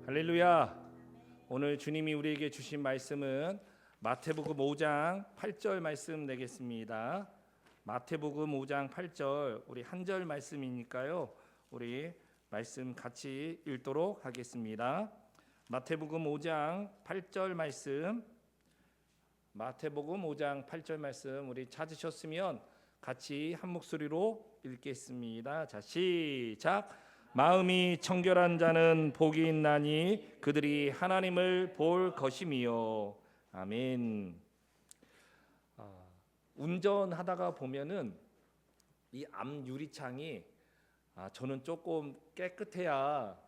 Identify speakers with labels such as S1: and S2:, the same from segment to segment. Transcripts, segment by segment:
S1: 할렐루야. 오늘 주님이 우리에게 주신 말씀은 마태복음 5장 8절 말씀 내겠습니다. 마태복음 5장 8절 우리 한 절 말씀이니까요. 우리 말씀 같이 읽도록 하겠습니다. 마태복음 5장 8절 말씀. 마태복음 5장 8절 말씀 우리 찾으셨으면 같이 한 목소리로 읽겠습니다. 자, 시작. 마음이 청결한 자는 복이 있나니 그들이 하나님을 볼 것임이요. 아멘. 운전하다가 보면은 이 앞 유리창이 저는 조금 깨끗해야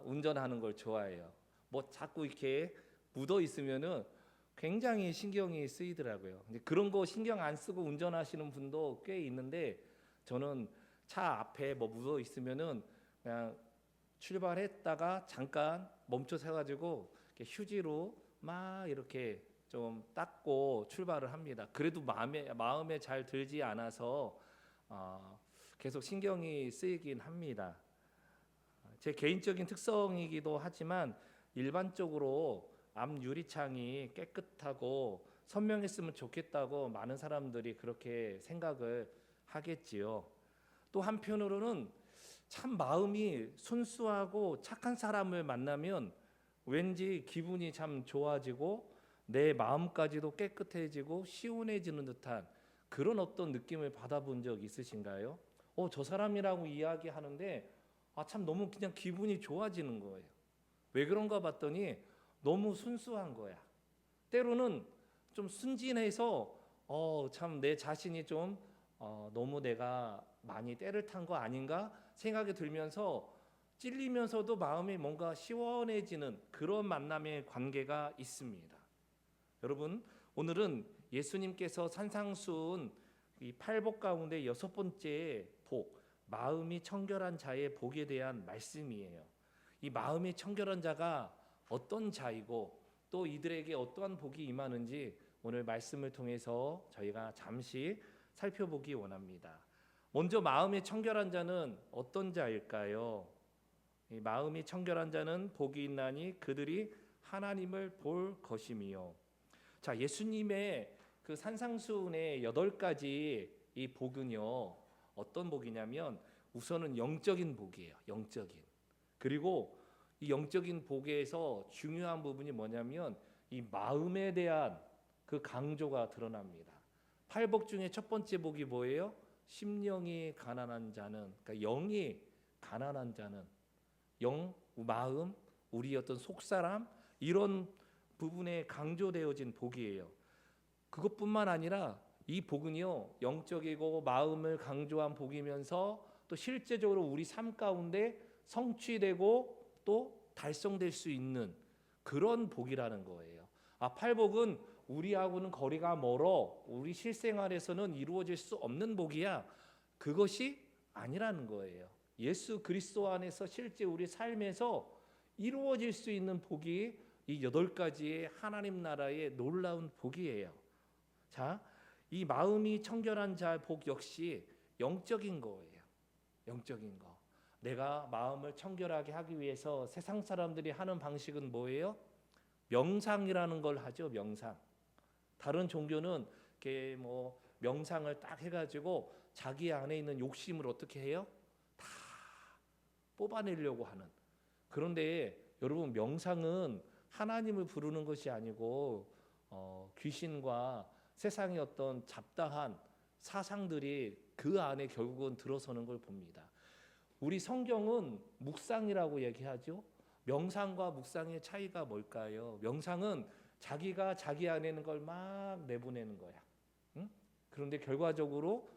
S1: 운전하는 걸 좋아해요. 뭐 자꾸 이렇게 묻어 있으면은 굉장히 신경이 쓰이더라고요. 근데 그런 거 신경 안 쓰고 운전하시는 분도 꽤 있는데 저는 차 앞에 뭐 묻어 있으면은 그냥 출발했다가 잠깐 멈춰 서가지고 휴지로 막 이렇게 좀 닦고 출발을 합니다. 그래도 마음에 잘 들지 않아서 계속 신경이 쓰이긴 합니다. 제 개인적인 특성이기도 하지만 일반적으로 앞 유리창이 깨끗하고 선명했으면 좋겠다고 많은 사람들이 그렇게 생각을 하겠지요. 또 한편으로는 참 마음이 순수하고 착한 사람을 만나면 왠지 기분이 참 좋아지고 내 마음까지도 깨끗해지고 시원해지는 듯한 그런 어떤 느낌을 받아본 적 있으신가요? 저 사람이라고 이야기하는데 참 너무 그냥 기분이 좋아지는 거예요. 왜 그런가 봤더니 너무 순수한 거야. 때로는 좀 순진해서 참 내 자신이 좀 너무 내가 많이 때를 탄 거 아닌가 생각이 들면서 찔리면서도 마음이 뭔가 시원해지는 그런 만남의 관계가 있습니다. 여러분, 오늘은 예수님께서 산상수훈 이 8복 가운데 6번째 복, 마음이 청결한 자의 복에 대한 말씀이에요. 이 마음이 청결한 자가 어떤 자이고 또 이들에게 어떠한 복이 임하는지 오늘 말씀을 통해서 저희가 잠시 살펴보기 원합니다. 먼저 마음이 청결한 자는 어떤 자일까요? 이 마음이 청결한 자는 복이 있나니 그들이 하나님을 볼 것임이요. 자, 예수님의 그 산상수훈의 8가지 이 복은요. 어떤 복이냐면 우선은 영적인 복이에요. 영적인. 그리고 이 영적인 복에서 중요한 부분이 뭐냐면 이 마음에 대한 그 강조가 드러납니다. 8복 중에 첫 번째 복이 뭐예요? 심령이 가난한 자는, 그러니까 영이 가난한 자는, 마음, 우리 어떤 속사람 이런 부분에 강조되어진 복이에요. 그것뿐만 아니라 이 복은요 영적이고 마음을 강조한 복이면서 또 실제적으로 우리 삶 가운데 성취되고 또 달성될 수 있는 그런 복이라는 거예요. 팔복은 우리하고는 거리가 멀어 우리 실생활에서는 이루어질 수 없는 복이야. 그것이 아니라는 거예요. 예수 그리스도 안에서 실제 우리 삶에서 이루어질 수 있는 복이 이 8가지의 하나님 나라의 놀라운 복이에요. 자, 이 마음이 청결한 자의 복 역시 영적인 거예요. 영적인 거. 내가 마음을 청결하게 하기 위해서 세상 사람들이 하는 방식은 뭐예요? 명상이라는 걸 하죠. 명상. 다른 종교는 이렇게 뭐 명상을 딱 해가지고 자기 안에 있는 욕심을 어떻게 해요? 다 뽑아내려고 하는. 그런데 여러분 명상은 하나님을 부르는 것이 아니고 귀신과 세상의 어떤 잡다한 사상들이 그 안에 결국은 들어서는 걸 봅니다. 우리 성경은 묵상이라고 얘기하죠. 명상과 묵상의 차이가 뭘까요? 명상은 자기가 자기 안에 있는 걸 막 내보내는 거야. 응? 그런데 결과적으로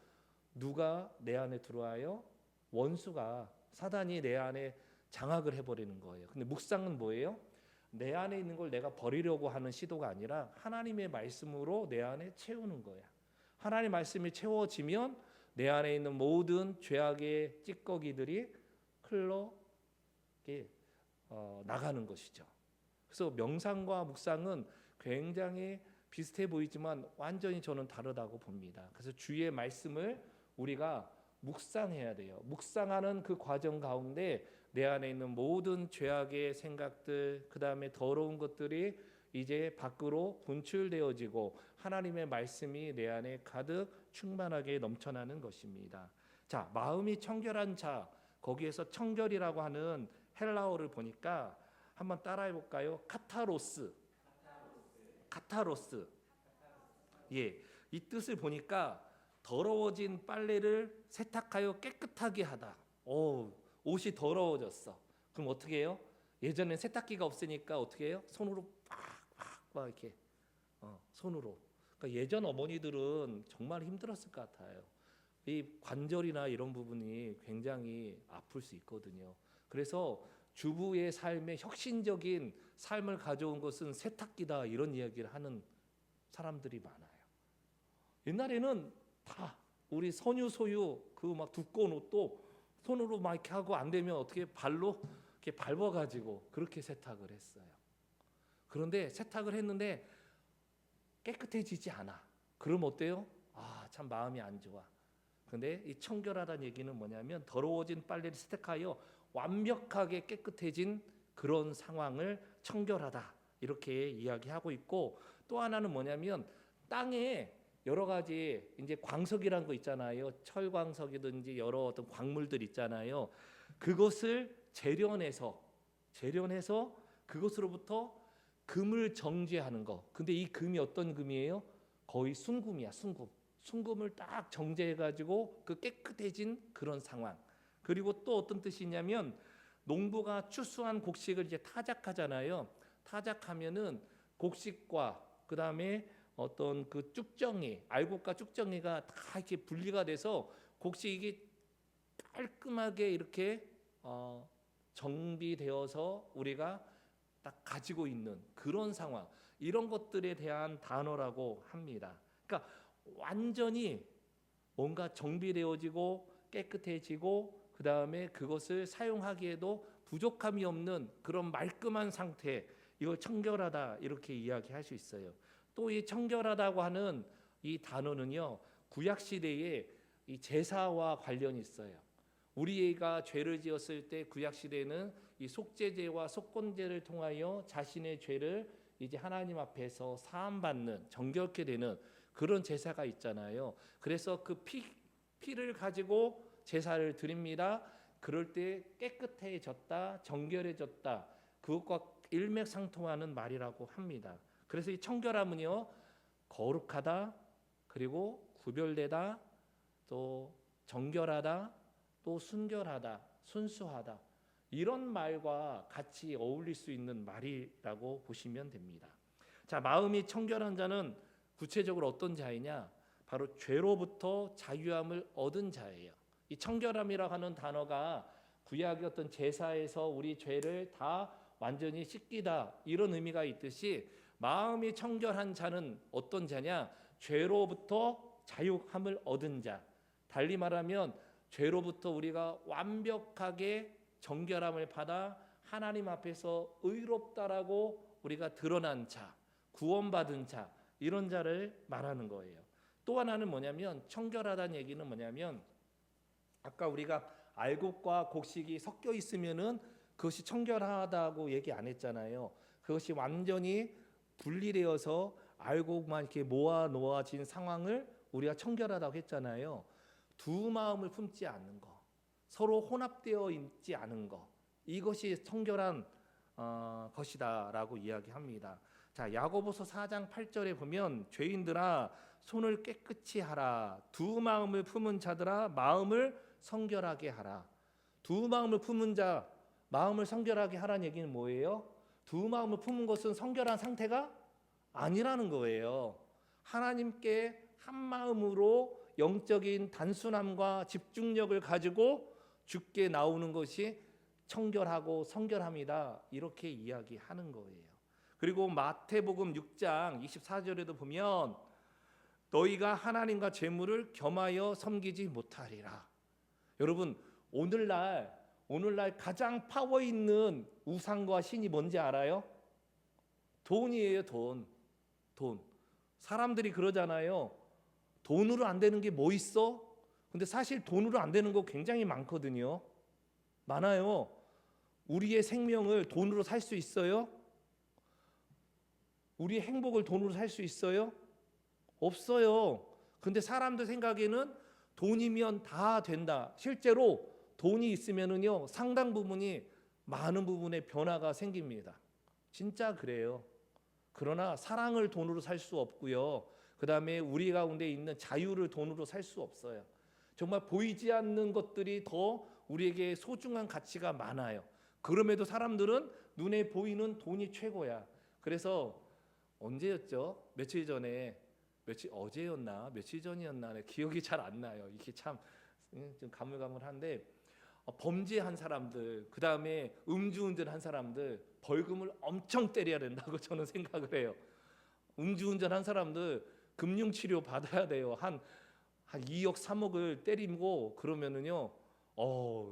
S1: 누가 내 안에 들어와요? 원수가 사단이 내 안에 장악을 해버리는 거예요. 근데 묵상은 뭐예요? 내 안에 있는 걸 내가 버리려고 하는 시도가 아니라 하나님의 말씀으로 내 안에 채우는 거야. 하나님의 말씀이 채워지면 내 안에 있는 모든 죄악의 찌꺼기들이 흘러 나가는 것이죠. 그래서 명상과 묵상은 굉장히 비슷해 보이지만 완전히 저는 다르다고 봅니다. 그래서 주의 말씀을 우리가 묵상해야 돼요. 묵상하는 그 과정 가운데 내 안에 있는 모든 죄악의 생각들, 그 다음에 더러운 것들이 이제 밖으로 분출되어지고 하나님의 말씀이 내 안에 가득 충만하게 넘쳐나는 것입니다. 자, 마음이 청결한 자, 거기에서 청결이라고 하는 헬라어를 보니까 한번 따라해 볼까요? 카타로스. 카타로스. 예, 이 뜻을 보니까 더러워진 빨래를 세탁하여 깨끗하게 하다. 옷이 더러워졌어. 그럼 어떻게 해요? 예전엔 세탁기가 없으니까 어떻게 해요? 손으로 막 이렇게 손으로. 그러니까 예전 어머니들은 정말 힘들었을 것 같아요. 이 관절이나 이런 부분이 굉장히 아플 수 있거든요. 그래서 주부의 삶에 혁신적인 삶을 가져온 것은 세탁기다, 이런 이야기를 하는 사람들이 많아요. 옛날에는 다 우리 선유 소유 그 막 두꺼운 옷도 손으로 막 이렇게 하고 안 되면 어떻게 발로 이렇게 밟아가지고 그렇게 세탁을 했어요. 그런데 세탁을 했는데 깨끗해지지 않아. 그럼 어때요? 참 마음이 안 좋아. 근데 이 청결하다는 얘기는 뭐냐면 더러워진 빨래를 세탁하여 완벽하게 깨끗해진 그런 상황을 청결하다, 이렇게 이야기하고 있고, 또 하나는 뭐냐면 땅에 여러 가지 이제 광석이라는 거 있잖아요. 철광석이든지 여러 어떤 광물들 있잖아요. 그것을 재련해서 그것으로부터 금을 정제하는 거. 근데 이 금이 어떤 금이에요? 거의 순금이야, 순금. 순금을 딱 정제해가지고 그 깨끗해진 그런 상황. 그리고 또 어떤 뜻이냐면 농부가 추수한 곡식을 이제 타작하잖아요. 타작하면은 곡식과 그 다음에 어떤 그 쭉정이, 알곡과 쭉정이가 다 이렇게 분리가 돼서 곡식이 깔끔하게 이렇게 정비되어서 우리가 딱 가지고 있는 그런 상황, 이런 것들에 대한 단어라고 합니다. 그러니까 완전히 뭔가 정비되어지고 깨끗해지고 그 다음에 그것을 사용하기에도 부족함이 없는 그런 말끔한 상태, 이걸 청결하다, 이렇게 이야기할 수 있어요. 또 이 청결하다고 하는 이 단어는요, 구약 시대에 이 제사와 관련이 있어요. 우리가 죄를 지었을 때 구약 시대에는 이 속죄제와 속건제를 통하여 자신의 죄를 이제 하나님 앞에서 사함받는, 정결케 되는 그런 제사가 있잖아요. 그래서 그 피를 가지고 제사를 드립니다. 그럴 때 깨끗해졌다, 정결해졌다, 그것과 일맥상통하는 말이라고 합니다. 그래서 이 청결함은요, 거룩하다, 그리고 구별되다, 또 정결하다, 또 순결하다, 순수하다, 이런 말과 같이 어울릴 수 있는 말이라고 보시면 됩니다. 자, 마음이 청결한 자는 구체적으로 어떤 자이냐? 바로 죄로부터 자유함을 얻은 자예요. 이 청결함이라고 하는 단어가 구약의 어떤 제사에서 우리 죄를 다 완전히 씻기다, 이런 의미가 있듯이 마음이 청결한 자는 어떤 자냐? 죄로부터 자유함을 얻은 자. 달리 말하면 죄로부터 우리가 완벽하게 정결함을 받아 하나님 앞에서 의롭다라고 우리가 드러난 자, 구원받은 자, 이런 자를 말하는 거예요. 또 하나는 뭐냐면, 청결하다는 얘기는 뭐냐면, 아까 우리가 알곡과 곡식이 섞여 있으면은 그것이 청결하다고 얘기 안 했잖아요. 그것이 완전히 분리되어서 알곡만 이렇게 모아 놓아진 상황을 우리가 청결하다고 했잖아요. 두 마음을 품지 않는 거, 서로 혼합되어 있지 않은 거, 이것이 청결한 것이다라고 이야기합니다. 자, 야고보서 4장 8절에 보면, 죄인들아 손을 깨끗이 하라, 두 마음을 품은 자들아 마음을 성결하게 하라. 두 마음을 품은 자 마음을 성결하게 하라는 얘기는 뭐예요? 두 마음을 품은 것은 성결한 상태가 아니라는 거예요. 하나님께 한 마음으로 영적인 단순함과 집중력을 가지고 주께 나오는 것이 청결하고 성결함이다, 이렇게 이야기하는 거예요. 그리고 마태복음 6장 24절에도 보면, 너희가 하나님과 재물을 겸하여 섬기지 못하리라. 여러분, 오늘날 가장 파워 있는 우상과 신이 뭔지 알아요? 돈이에요. 돈. 사람들이 그러잖아요. 돈으로 안 되는 게 뭐 있어? 근데 사실 돈으로 안 되는 거 굉장히 많거든요. 많아요. 우리의 생명을 돈으로 살 수 있어요? 우리의 행복을 돈으로 살 수 있어요? 없어요. 근데 사람들 생각에는 돈이면 다 된다. 실제로 돈이 있으면은요, 상당 부분이 많은 부분의 변화가 생깁니다. 진짜 그래요. 그러나 사랑을 돈으로 살 수 없고요. 그다음에 우리 가운데 있는 자유를 돈으로 살 수 없어요. 정말 보이지 않는 것들이 더 우리에게 소중한 가치가 많아요. 그럼에도 사람들은 눈에 보이는 돈이 최고야. 그래서 언제였죠? 며칠 전에 어제였나 며칠 전이었나 기억이 잘 안 나요. 이게 참 좀 가물가물한데 범죄한 사람들, 그 다음에 음주운전한 사람들 벌금을 엄청 때려야 된다고 저는 생각을 해요. 음주운전한 사람들 금융치료 받아야 돼요. 한 2억 3억을 때리고 그러면은요,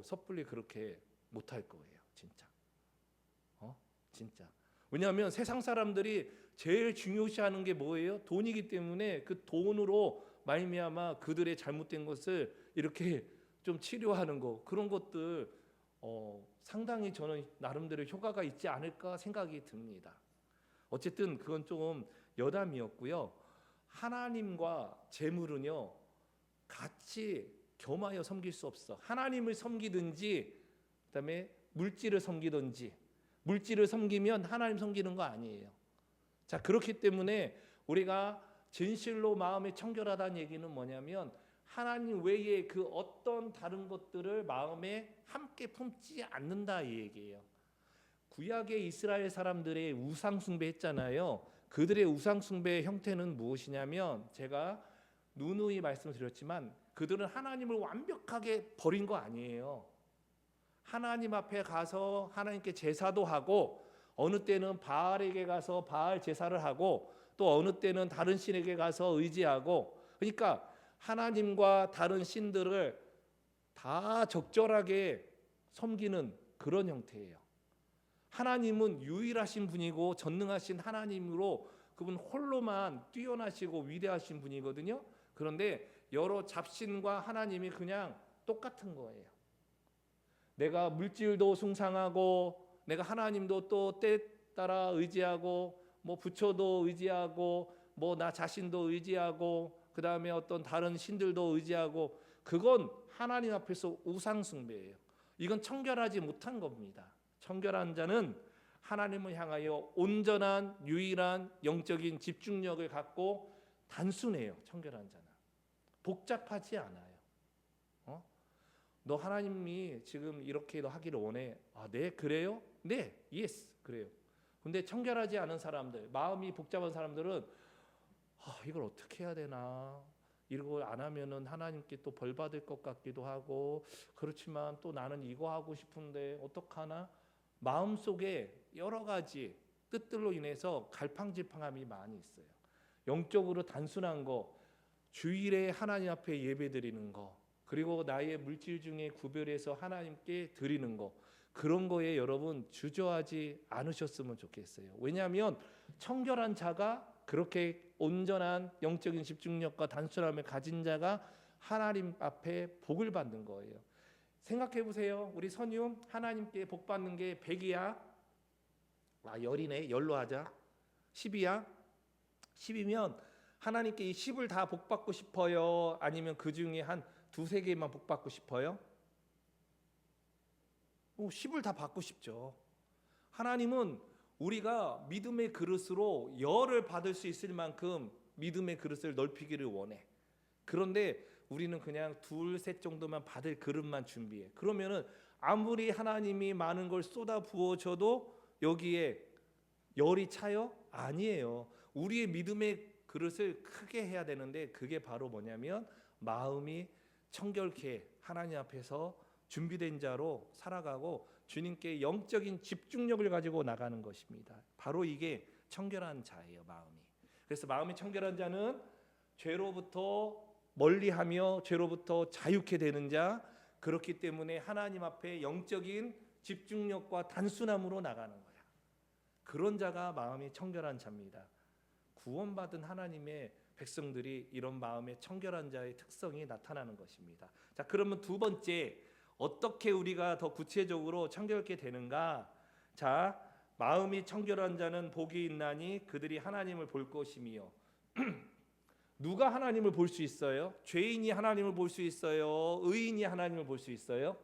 S1: 섣불리 그렇게 못할 거예요. 진짜. 진짜. 왜냐하면 세상 사람들이 제일 중요시하는 게 뭐예요? 돈이기 때문에 그 돈으로 말미암아 그들의 잘못된 것을 이렇게 좀 치료하는 거, 그런 것들 상당히 저는 나름대로 효과가 있지 않을까 생각이 듭니다. 어쨌든 그건 좀 여담이었고요. 하나님과 재물은요, 같이 겸하여 섬길 수 없어. 하나님을 섬기든지 그다음에 물질을 섬기든지. 물질을 섬기면 하나님 섬기는 거 아니에요. 자, 그렇기 때문에 우리가 진실로 마음이 청결하다는 얘기는 뭐냐면 하나님 외에 그 어떤 다른 것들을 마음에 함께 품지 않는다 이 얘기예요. 구약의 이스라엘 사람들의 우상 숭배했잖아요. 그들의 우상 숭배의 형태는 무엇이냐면 제가 누누이 말씀드렸지만 그들은 하나님을 완벽하게 버린 거 아니에요. 하나님 앞에 가서 하나님께 제사도 하고 어느 때는 바알에게 가서 바알 제사를 하고 또 어느 때는 다른 신에게 가서 의지하고, 그러니까 하나님과 다른 신들을 다 적절하게 섬기는 그런 형태예요. 하나님은 유일하신 분이고 전능하신 하나님으로 그분 홀로만 뛰어나시고 위대하신 분이거든요. 그런데 여러 잡신과 하나님이 그냥 똑같은 거예요. 내가 물질도 숭상하고 내가 하나님도 또 때 따라 의지하고 뭐 부처도 의지하고 뭐 나 자신도 의지하고 그다음에 어떤 다른 신들도 의지하고, 그건 하나님 앞에서 우상 숭배예요. 이건 청결하지 못한 겁니다. 청결한 자는 하나님을 향하여 온전한 유일한 영적인 집중력을 갖고 단순해요. 청결한 자는 복잡하지 않아요. 너 하나님이 지금 이렇게 너 하기를 원해. 네, 그래요? 네, 예스, 그래요. 근데 청결하지 않은 사람들, 마음이 복잡한 사람들은 이걸 어떻게 해야 되나? 이걸 안 하면은 하나님께 또 벌 받을 것 같기도 하고, 그렇지만 또 나는 이거 하고 싶은데 어떡하나? 마음속에 여러 가지 뜻들로 인해서 갈팡질팡함이 많이 있어요. 영적으로 단순한 거, 주일에 하나님 앞에 예배드리는 거, 그리고 나의 물질 중에 구별해서 하나님께 드리는 거, 그런 거에 여러분 주저하지 않으셨으면 좋겠어요. 왜냐하면 청결한 자가, 그렇게 온전한 영적인 집중력과 단순함을 가진 자가 하나님 앞에 복을 받는 거예요. 생각해 보세요. 우리 선유 하나님께 복 받는 게 100이야? 열이네. 열로 하자. 10이야? 10이면 하나님께 이 10을 다 복 받고 싶어요? 아니면 그 중에 한 두세 개만 복 받고 싶어요? 10을 다 받고 싶죠. 하나님은 우리가 믿음의 그릇으로 열을 받을 수 있을 만큼 믿음의 그릇을 넓히기를 원해. 그런데 우리는 그냥 둘, 셋 정도만 받을 그릇만 준비해. 그러면은 아무리 하나님이 많은 걸 쏟아 부어줘도 여기에 열이 차요? 아니에요. 우리의 믿음의 그릇을 크게 해야 되는데 그게 바로 뭐냐면 마음이 청결케 하나님 앞에서 준비된 자로 살아가고 주님께 영적인 집중력을 가지고 나가는 것입니다. 바로 이게 청결한 자예요, 마음이. 그래서 마음이 청결한 자는 죄로부터 멀리하며 죄로부터 자유케 되는 자, 그렇기 때문에 하나님 앞에 영적인 집중력과 단순함으로 나가는 거야. 그런 자가 마음이 청결한 자입니다. 구원받은 하나님의 백성들이 이런 마음의 청결한 자의 특성이 나타나는 것입니다. 자, 그러면 두 번째, 어떻게 우리가 더 구체적으로 청결케 되는가? 자, 마음이 청결한 자는 복이 있나니 그들이 하나님을 볼 것이며. 누가 하나님을 볼 수 있어요? 죄인이 하나님을 볼 수 있어요? 의인이 하나님을 볼 수 있어요?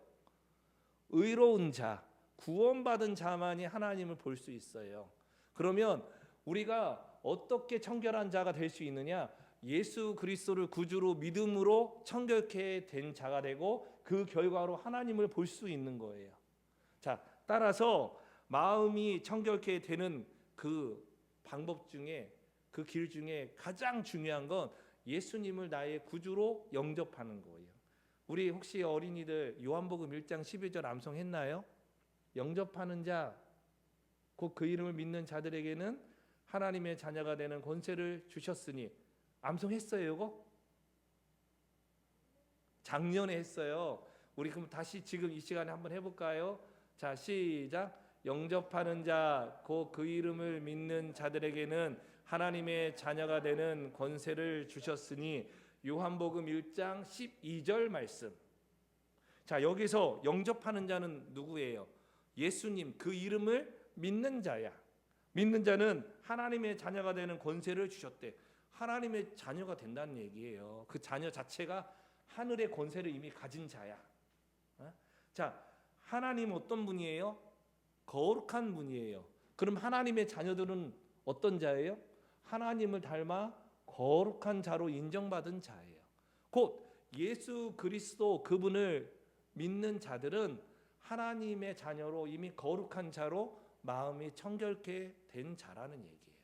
S1: 의로운 자, 구원받은 자만이 하나님을 볼 수 있어요. 그러면 우리가 어떻게 청결한 자가 될 수 있느냐? 예수 그리스도를 구주로 믿음으로 청결케 된 자가 되고 그 결과로 하나님을 볼 수 있는 거예요. 자, 따라서 마음이 청결케 되는 그 방법 중에, 그 길 중에 가장 중요한 건 예수님을 나의 구주로 영접하는 거예요. 우리 혹시 어린이들 요한복음 1장 12절 암송했나요? 영접하는 자, 곧 그 이름을 믿는 자들에게는 하나님의 자녀가 되는 권세를 주셨으니. 암송했어요 이거? 작년에 했어요. 우리 그럼 다시 지금 이 시간에 한번 해볼까요? 자, 시작. 영접하는 자, 곧 그 이름을 믿는 자들에게는 하나님의 자녀가 되는 권세를 주셨으니. 요한복음 1장 12절 말씀. 자, 여기서 영접하는 자는 누구예요? 예수님, 그 이름을 믿는 자야. 믿는 자는 하나님의 자녀가 되는 권세를 주셨대. 하나님의 자녀가 된다는 얘기예요. 그 자녀 자체가 하늘의 권세를 이미 가진 자야. 자, 하나님 어떤 분이에요? 거룩한 분이에요. 그럼 하나님의 자녀들은 어떤 자예요? 하나님을 닮아 거룩한 자로 인정받은 자예요. 곧 예수 그리스도 그분을 믿는 자들은 하나님의 자녀로 이미 거룩한 자로 마음이 청결케 된 자라는 얘기예요.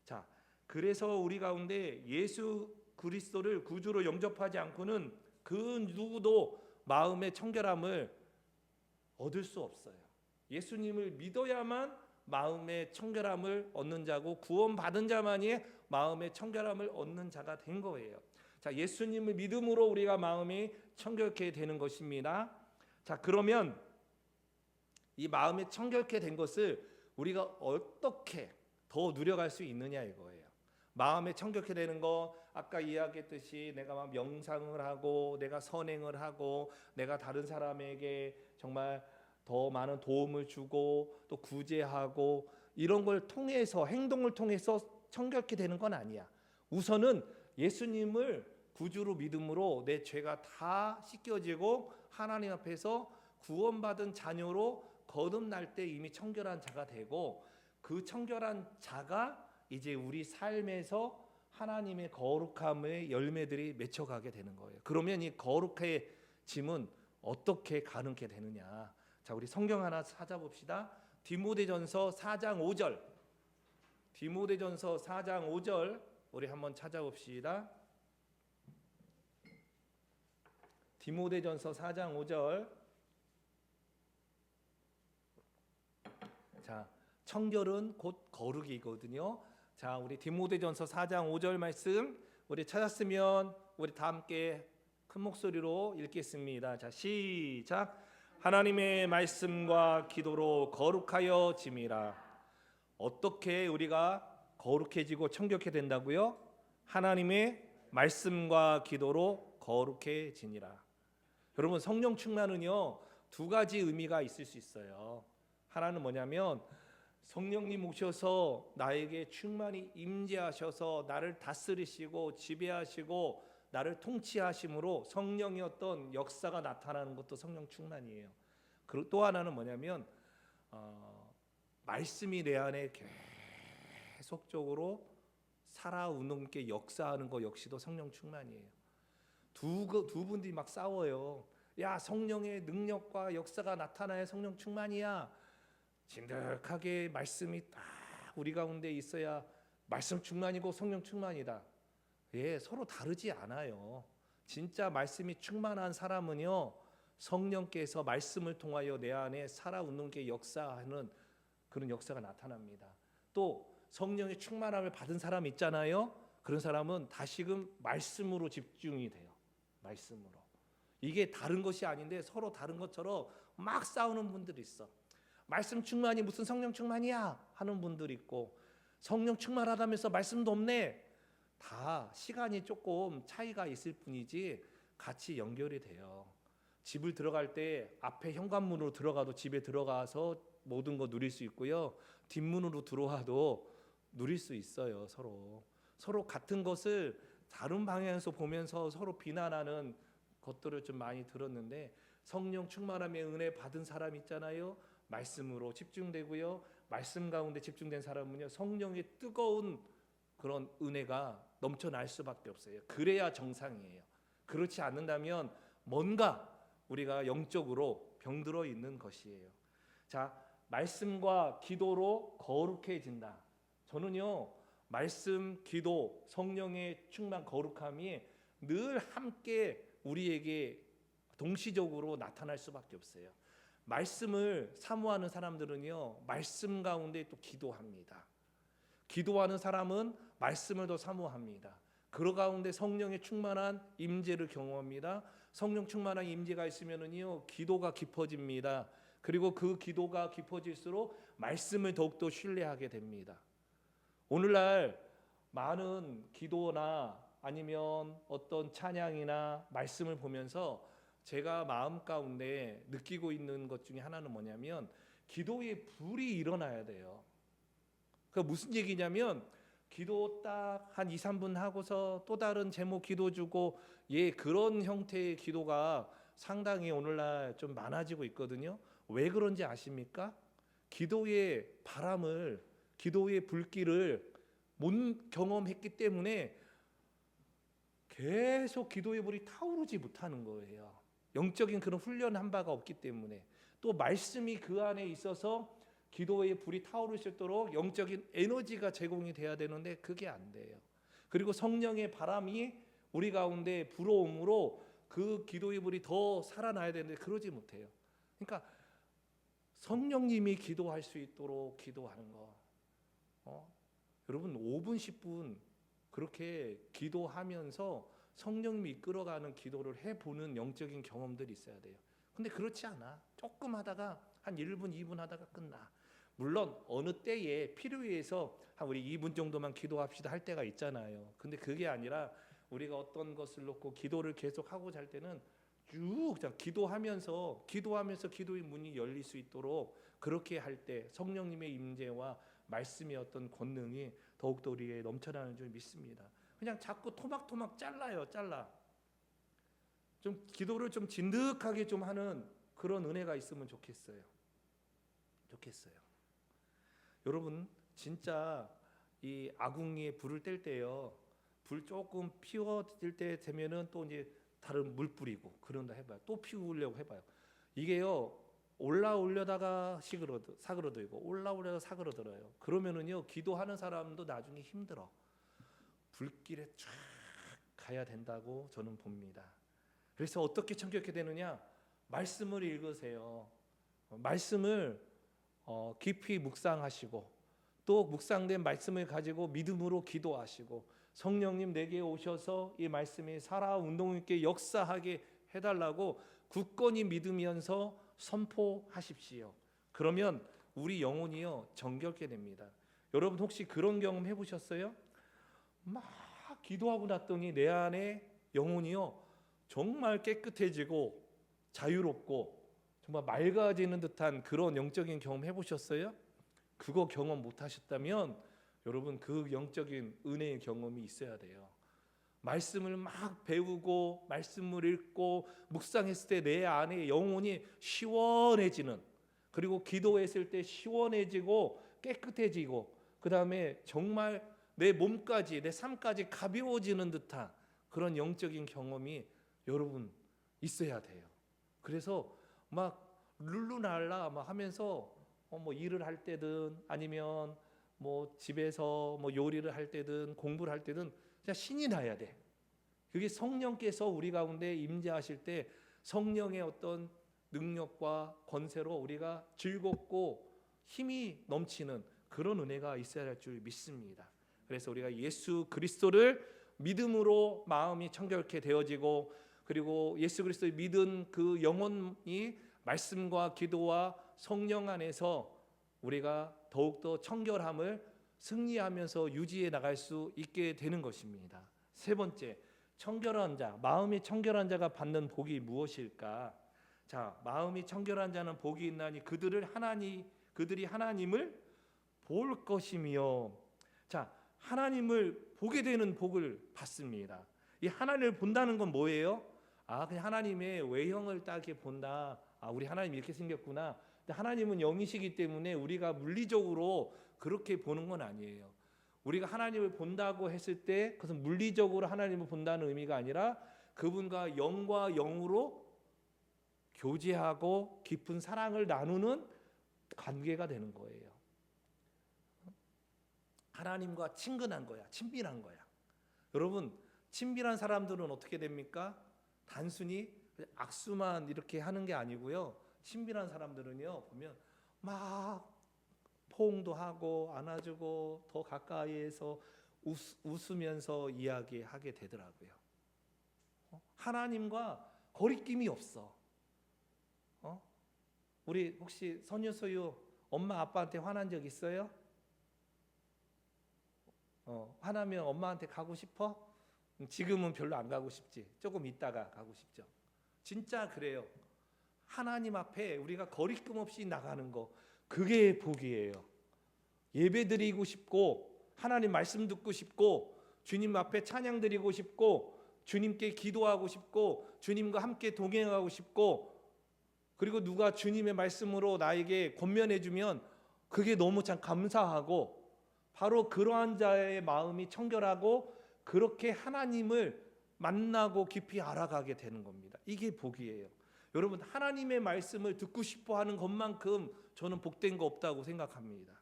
S1: 자, 그래서 우리 가운데 예수 그리스도를 구주로 영접하지 않고는 그 누구도 마음의 청결함을 얻을 수 없어요. 예수님을 믿어야만 마음의 청결함을 얻는 자고 구원받은 자만이 마음의 청결함을 얻는 자가 된 거예요. 자, 예수님을 믿음으로 우리가 마음이 청결케 되는 것입니다. 자, 그러면 이 마음이 청결케 된 것을 우리가 어떻게 더 누려갈 수 있느냐 이거예요. 마음이 청결케 되는 거 아까 이야기했듯이 내가 막 명상을 하고 내가 선행을 하고 내가 다른 사람에게 정말 더 많은 도움을 주고 또 구제하고 이런 걸 통해서 행동을 통해서 청결케 되는 건 아니야. 우선은 예수님을 구주로 믿음으로 내 죄가 다 씻겨지고 하나님 앞에서 구원받은 자녀로 거듭날 때 이미 청결한 자가 되고 그 청결한 자가 이제 우리 삶에서 하나님의 거룩함의 열매들이 맺혀가게 되는 거예요. 그러면 이 거룩해짐은 어떻게 가능케 되느냐? 자, 우리 성경 하나 찾아봅시다. 디모데전서 4장 5절. 디모데전서 4장 5절 우리 한번 찾아봅시다. 디모데전서 4장 5절. 자, 청결은 곧 거룩이거든요. 자, 우리 디모데전서 4장 5절 말씀 우리 찾았으면 우리 다 함께 큰 목소리로 읽겠습니다. 자, 시작. 하나님의 말씀과 기도로 거룩하여 짐이라. 어떻게 우리가 거룩해지고 청결케 된다고요? 하나님의 말씀과 기도로 거룩해지니라. 여러분, 성령 충만은요 두 가지 의미가 있을 수 있어요. 하나는 뭐냐면 성령님 오셔서 나에게 충만히 임재하셔서 나를 다스리시고 지배하시고 나를 통치하심으로 성령의 어떤 역사가 나타나는 것도 성령 충만이에요. 그리고 또 하나는 뭐냐면 말씀이 내 안에 계속적으로 살아우는 역사하는 것 역시도 성령 충만이에요. 두 분들이 막 싸워요. 야, 성령의 능력과 역사가 나타나야 성령 충만이야. 진득하게 말씀이 딱 우리 가운데 있어야 말씀 충만이고 성령 충만이다. 예, 서로 다르지 않아요. 진짜 말씀이 충만한 사람은요 성령께서 말씀을 통하여 내 안에 살아우는 게 역사하는 그런 역사가 나타납니다. 또 성령의 충만함을 받은 사람 있잖아요. 그런 사람은 다시금 말씀으로 집중이 돼요. 말씀으로. 이게 다른 것이 아닌데 서로 다른 것처럼 막 싸우는 분들이 있어. 말씀 충만이 무슨 성령 충만이야 하는 분들이 있고, 성령 충만하다면서 말씀도 없네. 다 시간이 조금 차이가 있을 뿐이지 같이 연결이 돼요. 집을 들어갈 때 앞에 현관문으로 들어가도 집에 들어가서 모든 거 누릴 수 있고요. 뒷문으로 들어와도 누릴 수 있어요. 서로 같은 것을 다른 방향에서 보면서 서로 비난하는 것들을 좀 많이 들었는데, 성령 충만함의 은혜 받은 사람 있잖아요. 말씀으로 집중되고요. 말씀 가운데 집중된 사람은요, 성령의 뜨거운 그런 은혜가 넘쳐날 수밖에 없어요. 그래야 정상이에요. 그렇지 않는다면 뭔가 우리가 영적으로 병들어 있는 것이에요. 자, 말씀과 기도로 거룩해진다. 저는요, 말씀, 기도, 성령의 충만 거룩함이 늘 함께 우리에게 동시적으로 나타날 수밖에 없어요. 말씀을 사모하는 사람들은요, 말씀 가운데 또 기도합니다. 기도하는 사람은 말씀을 더 사모합니다. 그 가운데 성령의 충만한 임재를 경험합니다. 성령 충만한 임재가 있으면은요, 기도가 깊어집니다. 그리고 그 기도가 깊어질수록 말씀을 더욱더 신뢰하게 됩니다. 오늘날 많은 기도나 아니면 어떤 찬양이나 말씀을 보면서 제가 마음 가운데 느끼고 있는 것 중에 하나는 뭐냐면, 기도의 불이 일어나야 돼요. 그 무슨 얘기냐면, 기도 딱 한 2, 3분 하고서 또 다른 제목 기도 주고, 그런 형태의 기도가 상당히 오늘날 좀 많아지고 있거든요. 왜 그런지 아십니까? 기도의 바람을, 기도의 불길을 못 경험했기 때문에 계속 기도의 불이 타오르지 못하는 거예요. 영적인 그런 훈련한 바가 없기 때문에. 또 말씀이 그 안에 있어서 기도의 불이 타오를 수 있도록 영적인 에너지가 제공이 돼야 되는데 그게 안 돼요. 그리고 성령의 바람이 우리 가운데 불어옴으로 그 기도의 불이 더 살아나야 되는데 그러지 못해요. 그러니까 성령님이 기도할 수 있도록 기도하는 거. 여러분 5분 10분 그렇게 기도하면서 성령님이 이끌어가는 기도를 해보는 영적인 경험들이 있어야 돼요. 근데 그렇지 않아. 조금 하다가 한 1분 2분 하다가 끝나. 물론 어느 때에 필요에 의해서 한 우리 2분 정도만 기도합시다 할 때가 있잖아요. 근데 그게 아니라 우리가 어떤 것을 놓고 기도를 계속 하고 잘 때는 쭉 기도하면서 기도의 문이 열릴 수 있도록 그렇게 할 때 성령님의 임재와 말씀의 어떤 권능이 더욱더 우리에게 넘쳐나는 줄 믿습니다. 그냥 자꾸 토막토막 잘라. 좀 기도를 좀 진득하게 좀 하는 그런 은혜가 있으면 좋겠어요. 여러분 진짜 이 아궁이에 불을 뗄 때요, 불 조금 피워질 때 되면은 또 이제 다른 물 뿌리고 그런다 해봐요. 또 피우려고 해봐요. 이게요, 올라오려다가 사그러들고 올라오려다가 사그러들어요. 그러면은요, 기도하는 사람도 나중에 힘들어. 불길에 쫙 가야 된다고 저는 봅니다. 그래서 어떻게 청결케 되느냐? 말씀을 읽으세요. 말씀을 깊이 묵상하시고, 또 묵상된 말씀을 가지고 믿음으로 기도하시고, 성령님 내게 오셔서 이 말씀이 살아 운동 있게 역사하게 해달라고 굳건히 믿으면서 선포하십시오. 그러면 우리 영혼이요 정결케 됩니다. 여러분 혹시 그런 경험 해보셨어요? 막 기도하고 났더니 내 안에 영혼이요 정말 깨끗해지고 자유롭고 정말 맑아지는 듯한 그런 영적인 경험 해보셨어요? 그거 경험 못하셨다면 여러분 그 영적인 은혜의 경험이 있어야 돼요. 말씀을 막 배우고 말씀을 읽고 묵상했을 때 내 안에 영혼이 시원해지는, 그리고 기도했을 때 시원해지고 깨끗해지고, 그 다음에 정말 내 몸까지 내 삶까지 가벼워지는 듯한 그런 영적인 경험이 여러분 있어야 돼요. 그래서 막 룰루랄라 막 하면서 뭐 일을 할 때든 아니면 뭐 집에서 뭐 요리를 할 때든 공부를 할 때든 그냥 신이 나야 돼. 그게 성령께서 우리 가운데 임재하실 때 성령의 어떤 능력과 권세로 우리가 즐겁고 힘이 넘치는 그런 은혜가 있어야 할 줄 믿습니다. 그래서 우리가 예수 그리스도를 믿음으로 마음이 청결케 되어지고, 그리고 예수 그리스도를 믿은 그 영혼이 말씀과 기도와 성령 안에서 우리가 더욱더 청결함을 승리하면서 유지해 나갈 수 있게 되는 것입니다. 세 번째, 청결한 자, 마음이 청결한 자가 받는 복이 무엇일까? 자, 마음이 청결한 자는 복이 있나니 그들이 하나님을 볼 것이며. 자, 하나님을 보게 되는 복을 받습니다. 이 하나님을 본다는 건 뭐예요? 그냥 하나님의 외형을 딱 이렇게 본다. 우리 하나님 이렇게 생겼구나. 근데 하나님은 영이시기 때문에 우리가 물리적으로 그렇게 보는 건 아니에요. 우리가 하나님을 본다고 했을 때 그것은 물리적으로 하나님을 본다는 의미가 아니라 그분과 영과 영으로 교제하고 깊은 사랑을 나누는 관계가 되는 거예요. 하나님과 친근한 거야. 친밀한 거야. 여러분, 친밀한 사람들은 어떻게 됩니까? 단순히 악수만 이렇게 하는 게 아니고요. 친밀한 사람들은요, 보면 막 포옹도 하고 안아주고 더 가까이에서 웃으면서 이야기하게 되더라고요. 하나님과 거리낌이 없어. 우리 혹시 선유 소유 엄마 아빠한테 화난 적 있어요? 화나면 엄마한테 가고 싶어? 지금은 별로 안 가고 싶지. 조금 있다가 가고 싶죠. 진짜 그래요. 하나님 앞에 우리가 거리낌 없이 나가는 거, 그게 복이에요. 예배 드리고 싶고 하나님 말씀 듣고 싶고 주님 앞에 찬양 드리고 싶고 주님께 기도하고 싶고 주님과 함께 동행하고 싶고, 그리고 누가 주님의 말씀으로 나에게 권면해 주면 그게 너무 참 감사하고, 바로 그러한 자의 마음이 청결하고 그렇게 하나님을 만나고 깊이 알아가게 되는 겁니다. 이게 복이에요. 여러분, 하나님의 말씀을 듣고 싶어 하는 것만큼 저는 복된 거 없다고 생각합니다.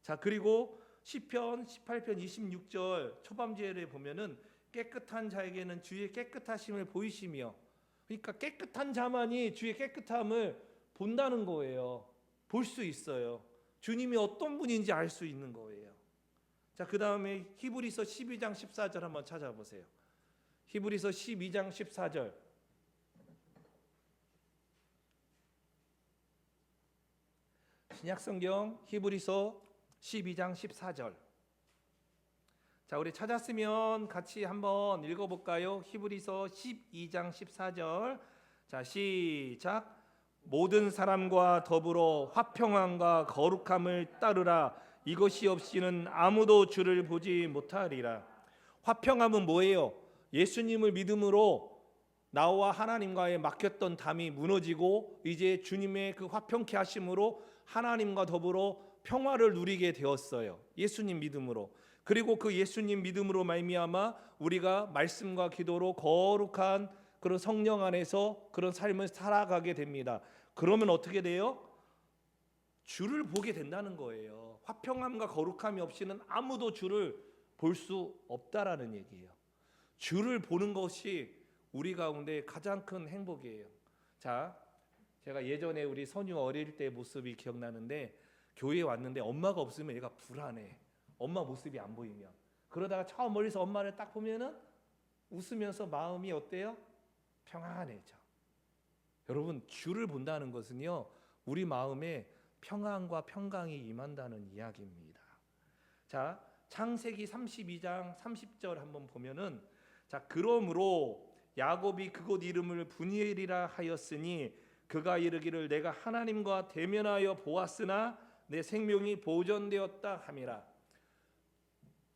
S1: 자, 그리고 시편 18편 26절 초반절에 보면은 깨끗한 자에게는 주의 깨끗하심을 보이시며, 그러니까 깨끗한 자만이 주의 깨끗함을 본다는 거예요. 볼 수 있어요. 주님이 어떤 분인지 알 수 있는 거예요. 자, 그 다음에 히브리서 12장 14절 한번 찾아보세요. 히브리서 12장 14절. 신약성경 히브리서 12장 14절. 자, 우리 찾았으면 같이 한번 읽어볼까요? 히브리서 12장 14절. 자, 시작. 모든 사람과 더불어 화평함과 거룩함을 따르라. 이것이 없이는 아무도 주를 보지 못하리라. 화평함은 뭐예요? 예수님을 믿음으로 나와 하나님과의 막혔던 담이 무너지고 이제 주님의 그 화평케 하심으로 하나님과 더불어 평화를 누리게 되었어요. 예수님 믿음으로. 그리고 그 예수님 믿음으로 말미암아 우리가 말씀과 기도로 거룩한 그런 성령 안에서 그런 삶을 살아가게 됩니다. 그러면 어떻게 돼요? 주를 보게 된다는 거예요. 화평함과 거룩함이 없이는 아무도 주를 볼 수 없다라는 얘기예요. 주를 보는 것이 우리 가운데 가장 큰 행복이에요. 자, 제가 예전에 우리 선유 어릴 때 모습이 기억나는데, 교회에 왔는데 엄마가 없으면 얘가 불안해. 엄마 모습이 안 보이면. 그러다가 처음 멀리서 엄마를 딱 보면은 웃으면서 마음이 어때요? 평안해져. 여러분, 주를 본다는 것은요, 우리 마음에 평안과 평강이 임한다는 이야기입니다. 자, 창세기 32장 30절 한번 보면은, 자, 그러므로 야곱이 그곳 이름을 브니엘이라 하였으니 그가 이르기를 내가 하나님과 대면하여 보았으나 내 생명이 보존되었다 함이라.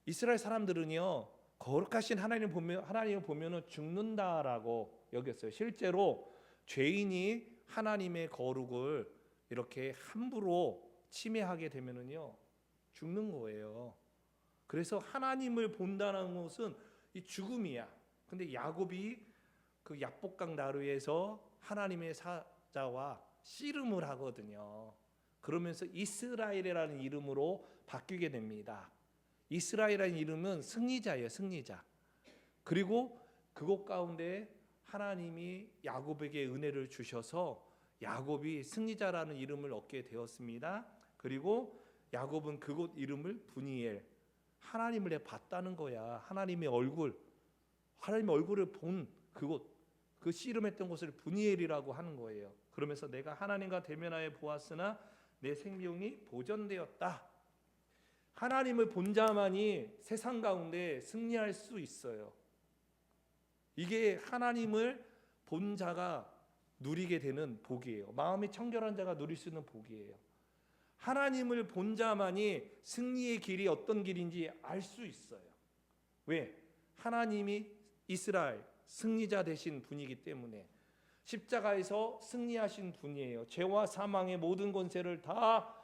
S1: 이스라엘 사람들은요, 거룩하신 하나님을 보면은 죽는다라고 여겼어요. 실제로 죄인이 하나님의 거룩을 이렇게 함부로 침해하게 되면은요, 죽는 거예요. 그래서 하나님을 본다는 것은 이 죽음이야. 근데 야곱이 그 약복강 나루에서 하나님의 사자와 씨름을 하거든요. 그러면서 이스라엘이라는 이름으로 바뀌게 됩니다. 이스라엘이라는 이름은 승리자예요, 승리자. 그리고 그곳 가운데 하나님이 야곱에게 은혜를 주셔서 야곱이 승리자라는 이름을 얻게 되었습니다. 그리고 야곱은 그곳 이름을 브니엘, 하나님을 봤다는 거야. 하나님의 얼굴을 본 그곳, 그 씨름했던 곳을 브니엘이라고 하는 거예요. 그러면서 내가 하나님과 대면하여 보았으나 내 생명이 보존되었다. 하나님을 본 자만이 세상 가운데 승리할 수 있어요. 이게 하나님을 본 자가 누리게 되는 복이에요. 마음이 청결한 자가 누릴 수 있는 복이에요. 하나님을 본 자만이 승리의 길이 어떤 길인지 알 수 있어요. 왜? 하나님이 이스라엘 승리자 되신 분이기 때문에, 십자가에서 승리하신 분이에요. 죄와 사망의 모든 권세를 다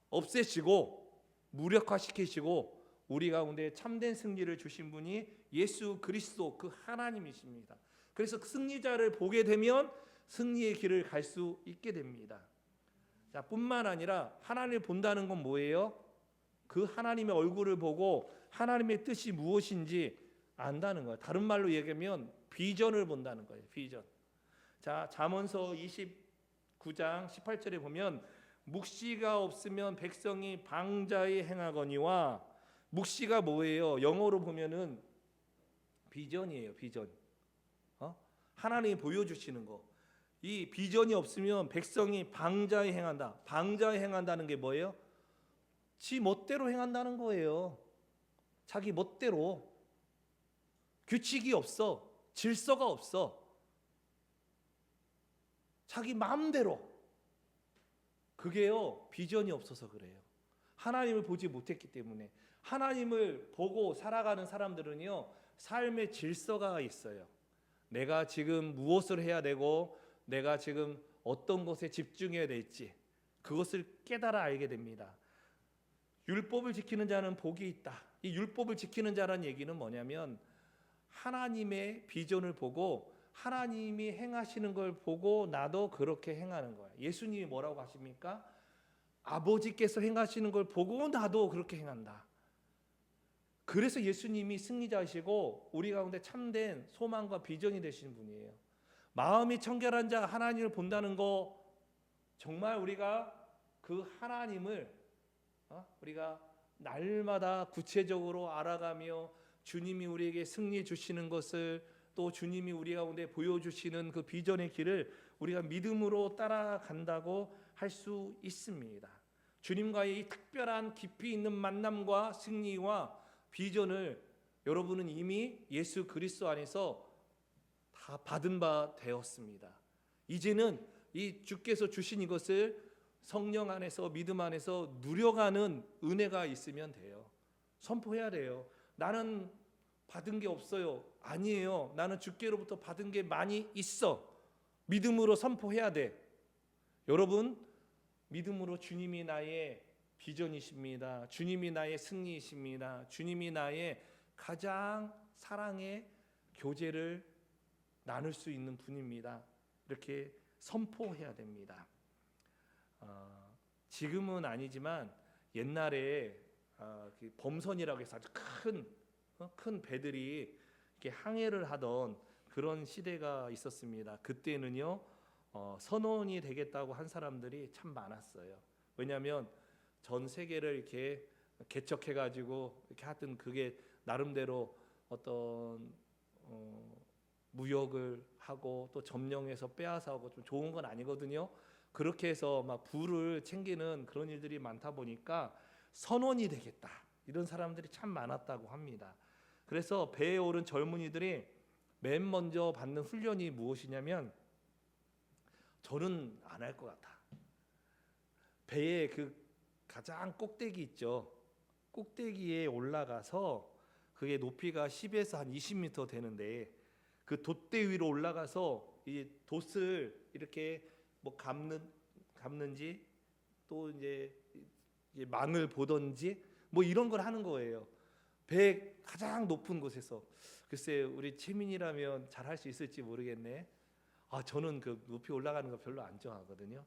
S1: 없애시고 무력화시키시고 우리 가운데 참된 승리를 주신 분이 예수 그리스도 그 하나님이십니다. 그래서 승리자를 보게 되면 승리의 길을 갈 수 있게 됩니다. 자, 뿐만 아니라 하나님을 본다는 건 뭐예요? 그 하나님의 얼굴을 보고 하나님의 뜻이 무엇인지 안다는 거예요. 다른 말로 얘기하면 비전을 본다는 거예요. 비전. 자, 잠언서 29장 18절에 보면 묵시가 없으면 백성이 방자히 행하거니와, 묵시가 뭐예요? 영어로 보면은 비전이에요. 비전. 하나님이 보여주시는 거. 이 비전이 없으면 백성이 방자히 행한다. 방자히 행한다는 게 뭐예요? 지 멋대로 행한다는 거예요. 자기 멋대로. 규칙이 없어. 질서가 없어. 자기 마음대로. 그게요, 비전이 없어서 그래요. 하나님을 보지 못했기 때문에. 하나님을 보고 살아가는 사람들은요, 삶의 질서가 있어요. 내가 지금 무엇을 해야 되고 내가 지금 어떤 것에 집중해야 될지 그것을 깨달아 알게 됩니다. 율법을 지키는 자는 복이 있다. 이 율법을 지키는 자라는 얘기는 뭐냐면 하나님의 비전을 보고 하나님이 행하시는 걸 보고 나도 그렇게 행하는 거예요. 예수님이 뭐라고 하십니까? 아버지께서 행하시는 걸 보고 나도 그렇게 행한다. 그래서 예수님이 승리자이시고 우리 가운데 참된 소망과 비전이 되시는 분이에요. 마음이 청결한 자 하나님을 본다는 거, 정말 우리가 그 하나님을 우리가 날마다 구체적으로 알아가며 주님이 우리에게 승리 주시는 것을, 또 주님이 우리 가운데 보여주시는 그 비전의 길을 우리가 믿음으로 따라간다고 할 수 있습니다. 주님과의 이 특별한 깊이 있는 만남과 승리와 비전을 여러분은 이미 예수 그리스도 안에서 다 받은 바 되었습니다. 이제는 이 주께서 주신 이것을 성령 안에서 믿음 안에서 누려가는 은혜가 있으면 돼요. 선포해야 돼요. 나는 받은 게 없어요. 아니에요. 나는 주께로부터 받은 게 많이 있어. 믿음으로 선포해야 돼. 여러분, 믿음으로 주님이 나의 비전이십니다. 주님이 나의 승리이십니다. 주님이 나의 가장 사랑의 교제를 나눌 수 있는 분입니다. 이렇게 선포해야 됩니다. 지금은 아니지만 옛날에 범선이라고 해서 아주 큰 배들이 이렇게 항해를 하던 그런 시대가 있었습니다. 그때는요, 선원이 되겠다고 한 사람들이 참 많았어요. 왜냐하면 전 세계를 이렇게 개척해가지고 이렇게 하여튼 그게 나름대로 어떤 무역을 하고 또 점령해서 빼앗아오고 좀 좋은 건 아니거든요. 그렇게 해서 막 부를 챙기는 그런 일들이 많다 보니까 선원이 되겠다 이런 사람들이 참 많았다고 합니다. 그래서 배에 오른 젊은이들이 맨 먼저 받는 훈련이 무엇이냐면, 저는 안 할 것 같아. 배의 그 가장 꼭대기 있죠. 꼭대기에 올라가서 그게 높이가 10에서 한 20m 되는데 그 돛대 위로 올라가서 이 돛을 이렇게 뭐 감는지 또 이제 망을 보던지 뭐 이런 걸 하는 거예요. 배 가장 높은 곳에서. 글쎄 우리 채민이라면 잘 할 수 있을지 모르겠네. 저는 그 높이 올라가는 거 별로 안 좋아하거든요.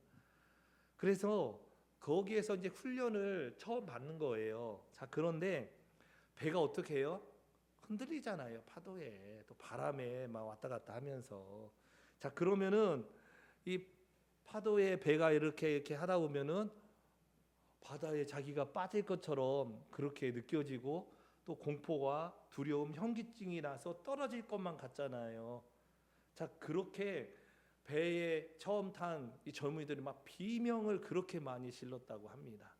S1: 그래서 거기에서 이제 훈련을 처음 받는 거예요. 자, 그런데 배가 어떻게 해요? 흔들리잖아요. 파도에 또 바람에 막 왔다 갔다 하면서. 자, 그러면은 이 파도에 배가 이렇게 하다 보면은 바다에 자기가 빠질 것처럼 그렇게 느껴지고 또 공포와 두려움, 현기증이 나서 떨어질 것만 같잖아요. 자, 그렇게 배에 처음 탄 이 젊은이들이 막 비명을 그렇게 많이 질렀다고 합니다.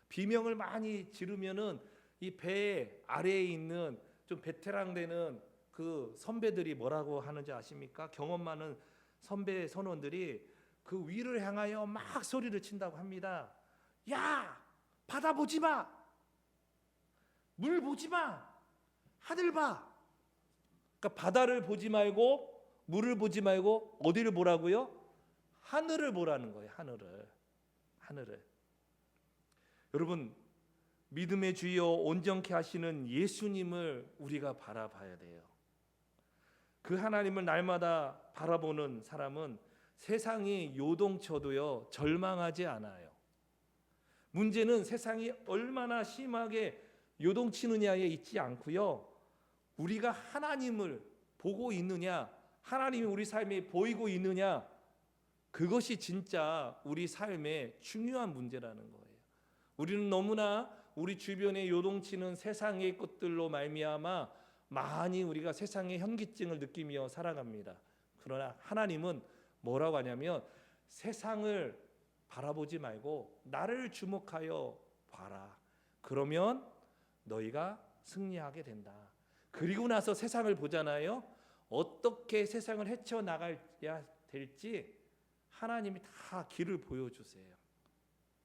S1: 비명을 많이 지르면은 이 배 아래에 있는 좀 베테랑 되는 그 선배들이 뭐라고 하는지 아십니까? 경험 많은 선배 선원들이 그 위를 향하여 막 소리를 친다고 합니다. 야, 바다 보지 마, 물 보지 마, 하늘 봐. 그러니까 바다를 보지 말고 물을 보지 말고 어디를 보라고요? 하늘을 보라는 거예요. 하늘을. 여러분, 믿음의 주여 온전케 하시는 예수님을 우리가 바라봐야 돼요. 그 하나님을 날마다 바라보는 사람은 세상이 요동쳐도요 절망하지 않아요. 문제는 세상이 얼마나 심하게 요동치느냐에 있지 않고요, 우리가 하나님을 보고 있느냐, 하나님이 우리 삶에 보이고 있느냐, 그것이 진짜 우리 삶의 중요한 문제라는 거예요. 우리는 너무나 우리 주변에 요동치는 세상의 것들로 말미암아 많이 우리가 세상의 현기증을 느끼며 살아갑니다. 그러나 하나님은 뭐라고 하냐면, 세상을 바라보지 말고 나를 주목하여 봐라. 그러면 너희가 승리하게 된다. 그리고 나서 세상을 보잖아요. 어떻게 세상을 헤쳐나가야 될지 하나님이 다 길을 보여주세요.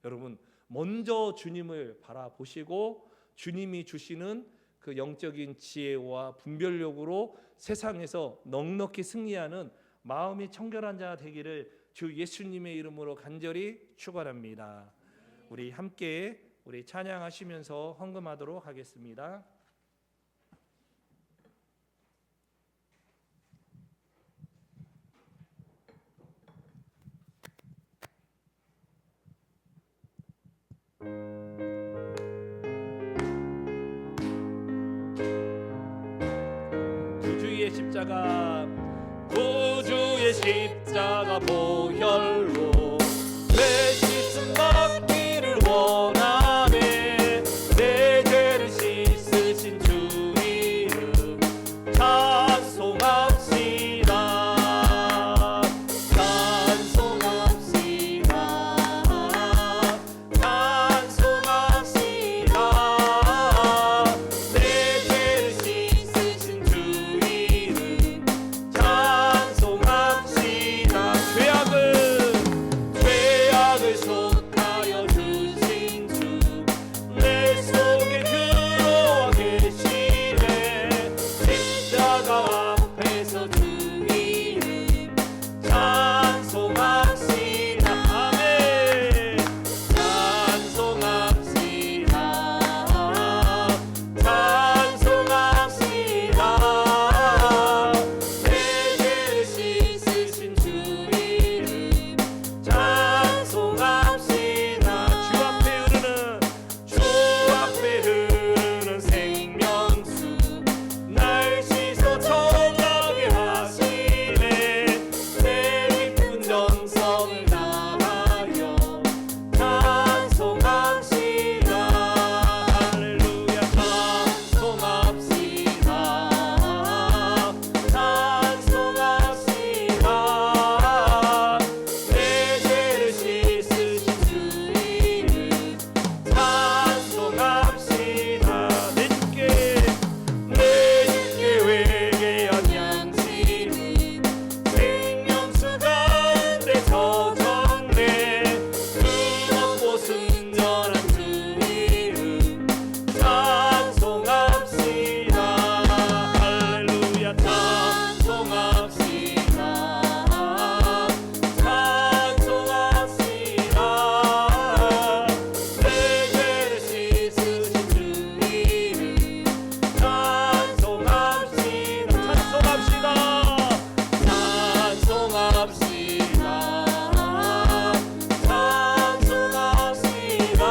S1: 여러분, 먼저 주님을 바라보시고 주님이 주시는 그 영적인 지혜와 분별력으로 세상에서 넉넉히 승리하는 마음이 청결한 자 되기를 주 예수님의 이름으로 간절히 축원합니다. 우리 함께 우리 찬양하시면서 헌금하도록 하겠습니다. 구주의 십자가, 구주의 십자가 보혈로 내 씻음 받기를 원하네. 내 죄를 씻으신 주 이름 찬송합시다. 찬송합시다. 찬송합시다. 내 죄를 씻으신 주 이름 찬송합시다. 죄악을 속하여 주신 주 내 속에 들어와 계시네. 십자가 앞에서 주 이름 찬송합시다. 아멘. 찬송합시다. 찬송합시다. 내 죄를 씻으신 주 이름 찬송합시다. 주 앞에 흐르는 생명수 날 씻어 정하게 하시네. 내 깊은 정성을 다하여 찬송합시다. 할렐루야. 찬송합시다. 찬송합시다. 내 죄를 씻으신 주 이름 찬송합시다. 내 주께 회개한 양심은 생명수 가운데 젖었네. 뜨겁고 순전한 주 이름 찬송합시다. 할렐루야. 찬송합시다. 찬송합시다. 내 죄를 씻으신 주 이름 찬송합시다. 찬송합시다. 찬송합시다. 찬송합시다.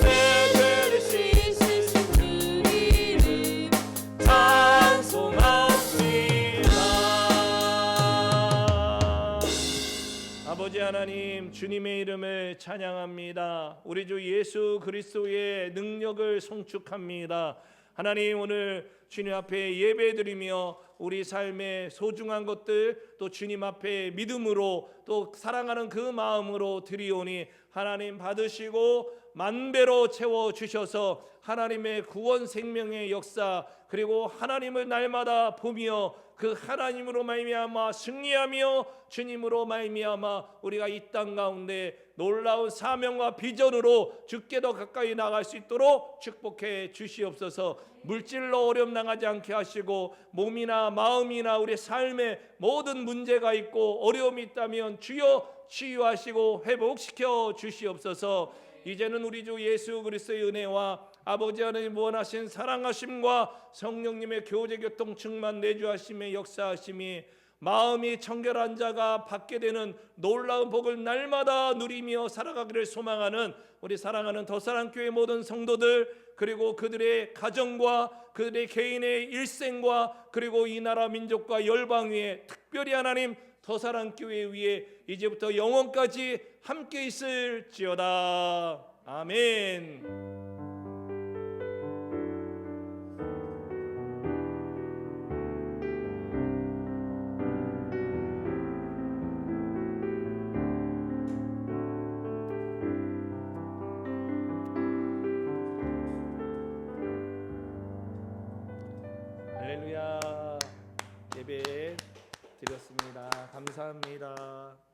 S1: 내 죄를 씻으신 주 이름 찬송합시다. 아버지 하나님, 주님의 이름을 찬양합니다. 우리 주 예수 그리스도의 능력을 송축합니다. 하나님, 오늘 주님 앞에 예배드리며 우리 삶의 소중한 것들 또 주님 앞에 믿음으로 또 사랑하는 그 마음으로 드리오니 하나님 받으시고 만배로 채워주셔서 하나님의 구원 생명의 역사 그리고 하나님을 날마다 보며 그 하나님으로 말미암아 승리하며 주님으로 말미암아 우리가 이 땅 가운데 놀라운 사명과 비전으로 주께 더 가까이 나갈 수 있도록 축복해 주시옵소서. 물질로 어려움 당하지 않게 하시고 몸이나 마음이나 우리 삶에 모든 문제가 있고 어려움이 있다면 주여 치유하시고 회복시켜 주시옵소서. 이제는 우리 주 예수 그리스도의 은혜와 아버지 하나님 원하신 사랑하심과 성령님의 교제 교통 충만 내주하심의 역사하심이 마음이 청결한 자가 받게 되는 놀라운 복을 날마다 누리며 살아가기를 소망하는 우리 사랑하는 더사랑교회 모든 성도들 그리고 그들의 가정과 그들의 개인의 일생과 그리고 이 나라 민족과 열방 위에 특별히 하나님 더사랑교회 위에 이제부터 영원까지 함께 있을지어다. 아멘. 할렐루야. 예배 드렸습니다. 감사합니다.